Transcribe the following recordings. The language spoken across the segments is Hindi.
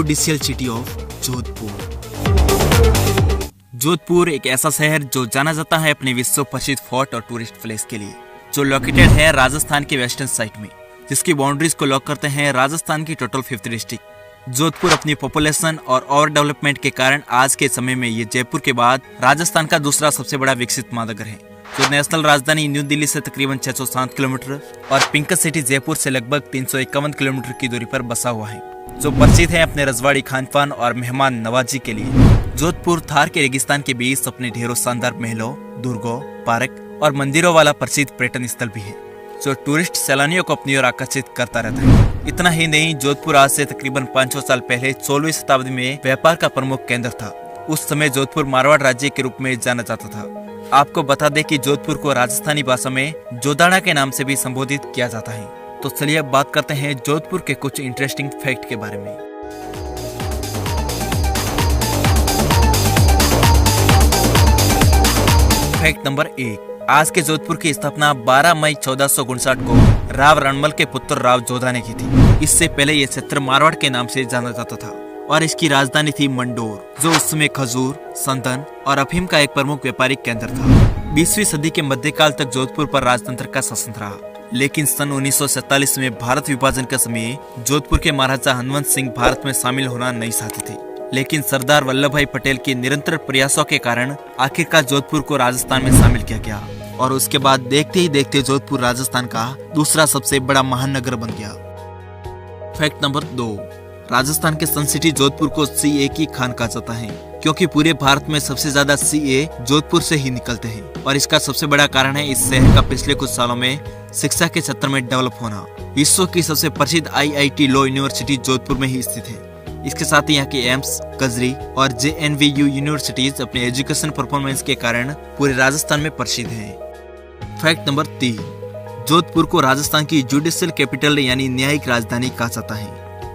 Judicial city of Jodhpur. Jodhpur एक ऐसा शहर जो जाना जाता है अपने विश्व प्रसिद्ध फोर्ट और टूरिस्ट प्लेस के लिए, जो लोकेटेड है राजस्थान के वेस्टर्न साइड में, जिसकी बाउंड्रीज को लॉक करते हैं राजस्थान की टोटल 5th डिस्ट्रिक्ट। जोधपुर अपनी पॉपुलेशन और ओवर डेवलपमेंट के कारण आज के समय में ये जयपुर के बाद राजस्थान का दूसरा सबसे बड़ा विकसित महानगर है, जो नेशनल राजधानी न्यू दिल्ली से तकरीबन 607 किलोमीटर और पिंक सिटी जयपुर से लगभग 351 किलोमीटर की दूरी पर बसा हुआ है, जो प्रसिद्ध है अपने रजवाड़ी खानपान और मेहमान नवाजी के लिए। जोधपुर थार के रेगिस्तान के बीच अपने ढेरों शानदार महलों, दुर्गों, पार्क और मंदिरों वाला प्रसिद्ध पर्यटन स्थल भी है, जो टूरिस्ट सैलानियों को अपनी ओर आकर्षित करता रहता है। इतना ही नहीं, जोधपुर आज से तकरीबन 500 साल पहले 16वीं शताब्दी में व्यापार का प्रमुख केंद्र था। उस समय जोधपुर मारवाड़ राज्य के रूप में जाना जाता था। आपको बता दें कि जोधपुर को राजस्थानी भाषा में जोदाना के नाम से भी संबोधित किया जाता है। तो चलिए अब बात करते हैं जोधपुर के कुछ इंटरेस्टिंग फैक्ट के बारे में। फैक्ट नंबर 1, आज के जोधपुर की स्थापना 12 मई 1459 को राव रणमल के पुत्र राव जोधा ने की थी। इससे पहले यह क्षेत्र मारवाड़ के नाम से जाना जाता था और इसकी राजधानी थी मंडोर, जो उस समय खजूर, संदन और अफीम का एक प्रमुख व्यापारिक केंद्र था। 20वीं सदी के मध्यकाल तक जोधपुर पर राजतंत्र का शासन रहा, लेकिन सन 1947 में भारत विभाजन के समय जोधपुर के महाराजा हनुमंत सिंह भारत में शामिल होना नहीं चाहते थे, लेकिन सरदार वल्लभ भाई पटेल के निरंतर प्रयासों के कारण आखिरकार जोधपुर को राजस्थान में शामिल किया गया और उसके बाद देखते ही देखते जोधपुर राजस्थान का दूसरा सबसे बड़ा महानगर बन गया। फैक्ट नंबर 2, राजस्थान के सन सिटी जोधपुर को CA की खान कहा जाता है, क्योंकि पूरे भारत में सबसे ज्यादा CA जोधपुर से ही निकलते हैं और इसका सबसे बड़ा कारण है इस शहर का पिछले कुछ सालों में शिक्षा के क्षेत्र में डेवलप होना। विश्व की सबसे प्रसिद्ध IIT लॉ यूनिवर्सिटी जोधपुर में ही स्थित है। इसके साथ ही यहाँ के एम्स, कजरी और JNVU यूनिवर्सिटीज अपने एजुकेशन परफॉर्मेंस के कारण पूरे राजस्थान में प्रसिद्ध हैं। फैक्ट नंबर 3, जोधपुर को राजस्थान की जुडिशियल कैपिटल यानी न्यायिक राजधानी कहा जाता है,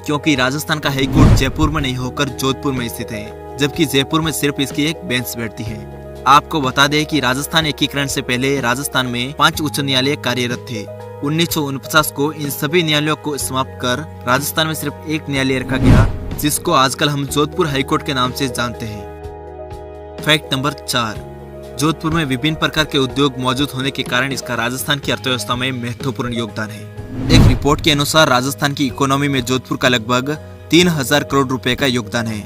क्योंकि राजस्थान का हाईकोर्ट जयपुर में नहीं होकर जोधपुर में स्थित है, जबकि जयपुर में सिर्फ इसकी एक बेंच बैठती है। आपको बता दें कि राजस्थान एकीकरण से पहले राजस्थान में 5 उच्च न्यायालय कार्यरत थे। 1949 को इन सभी न्यायालयों को समाप्त कर राजस्थान में सिर्फ एक न्यायालय रखा गया, जिसको आजकल हम जोधपुर हाईकोर्ट के नाम से जानते हैं। फैक्ट नंबर 4, जोधपुर में विभिन्न प्रकार के उद्योग मौजूद होने के कारण इसका राजस्थान की अर्थव्यवस्था में महत्वपूर्ण योगदान है। एक रिपोर्ट के अनुसार राजस्थान की इकोनॉमी में जोधपुर का लगभग 3000 करोड़ रुपए का योगदान है,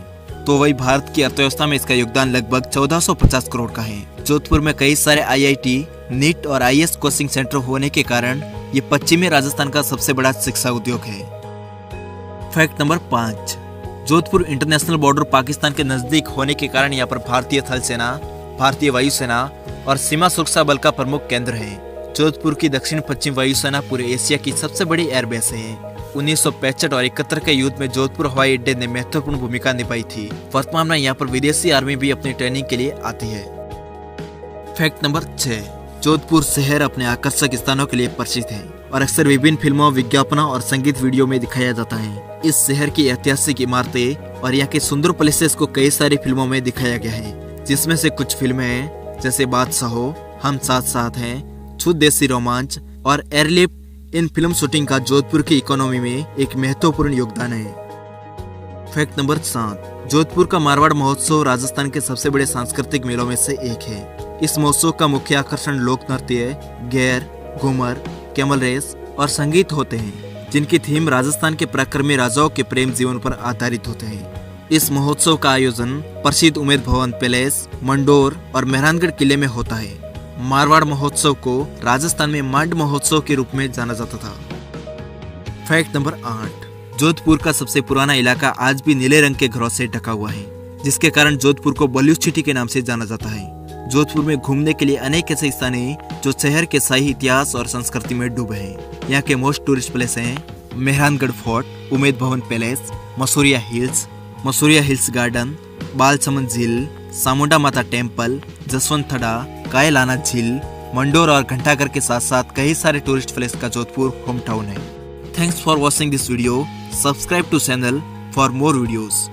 तो वही भारत की अर्थव्यवस्था में इसका योगदान लगभग 1450 करोड़ का है। जोधपुर में कई सारे IIT, NEET और IAS कोचिंग सेंटर होने के कारण ये पश्चिमी राजस्थान का सबसे बड़ा शिक्षा उद्योग है। Fact number 5, Jodhpur international border Pakistan के नजदीक होने के कारण यहाँ पर भारतीय थल सेना, भारतीय वायुसेना और सीमा सुरक्षा बल का प्रमुख केंद्र है। जोधपुर की दक्षिण पश्चिम वायुसेना पूरे एशिया की सबसे बड़ी एयरबेस है। 1965 और 71 के युद्ध में जोधपुर हवाई अड्डे ने महत्वपूर्ण भूमिका निभाई थी। वर्तमान में यहाँ पर विदेशी आर्मी भी अपनी ट्रेनिंग के लिए आती है। फैक्ट नंबर 6, जोधपुर शहर अपने आकर्षक स्थानों के लिए प्रसिद्ध है और अक्सर विभिन्न फिल्मों, विज्ञापनों और संगीत वीडियो में दिखाया जाता है। इस शहर की ऐतिहासिक इमारतें और यहाँ के सुंदर प्लेसेस को कई सारी फिल्मों में दिखाया गया है, जिसमें से कुछ फिल्में हैं जैसे बादशाहो, हम साथ साथ हैं, छूत देसी रोमांच और एयरलिफ्ट। इन फिल्म शूटिंग का जोधपुर की इकोनॉमी में एक महत्वपूर्ण योगदान है। फैक्ट नंबर 7, जोधपुर का मारवाड़ महोत्सव राजस्थान के सबसे बड़े सांस्कृतिक मेलों में से एक है। इस महोत्सव का मुख्य आकर्षण लोक नृत्य, गैर, घूमर, कैमल रेस और संगीत होते हैं, जिनकी थीम राजस्थान के पराक्रमी राजाओं के प्रेम जीवन पर आधारित होते हैं। इस महोत्सव का आयोजन प्रसिद्ध उमेद भवन पैलेस, मंडोर और मेहरानगढ़ किले में होता है। मारवाड़ महोत्सव को राजस्थान में मांड महोत्सव के रूप में जाना जाता था। फैक्ट नंबर 8, जोधपुर का सबसे पुराना इलाका आज भी नीले रंग के घरों से ढका हुआ है, जिसके कारण जोधपुर को बॉलीवुड सिटी के नाम से जाना जाता है। जोधपुर में घूमने के लिए अनेक ऐसे स्थान हैं जो शहर के शाही इतिहास और संस्कृति में डूबे हैं। यहाँ के मोस्ट टूरिस्ट प्लेस हैं Mehrangarh fort, Umaid Bhawan palace, Masuria hills garden, Balsamand झील, सामुंडा माता टेम्पल, जसवंत थड़ा, कायलाना झील, मंडोर और घंटाघर के साथ साथ कई सारे टूरिस्ट प्लेस का जोधपुर होम टाउन है। Thanks for watching this video. Subscribe to channel for more videos.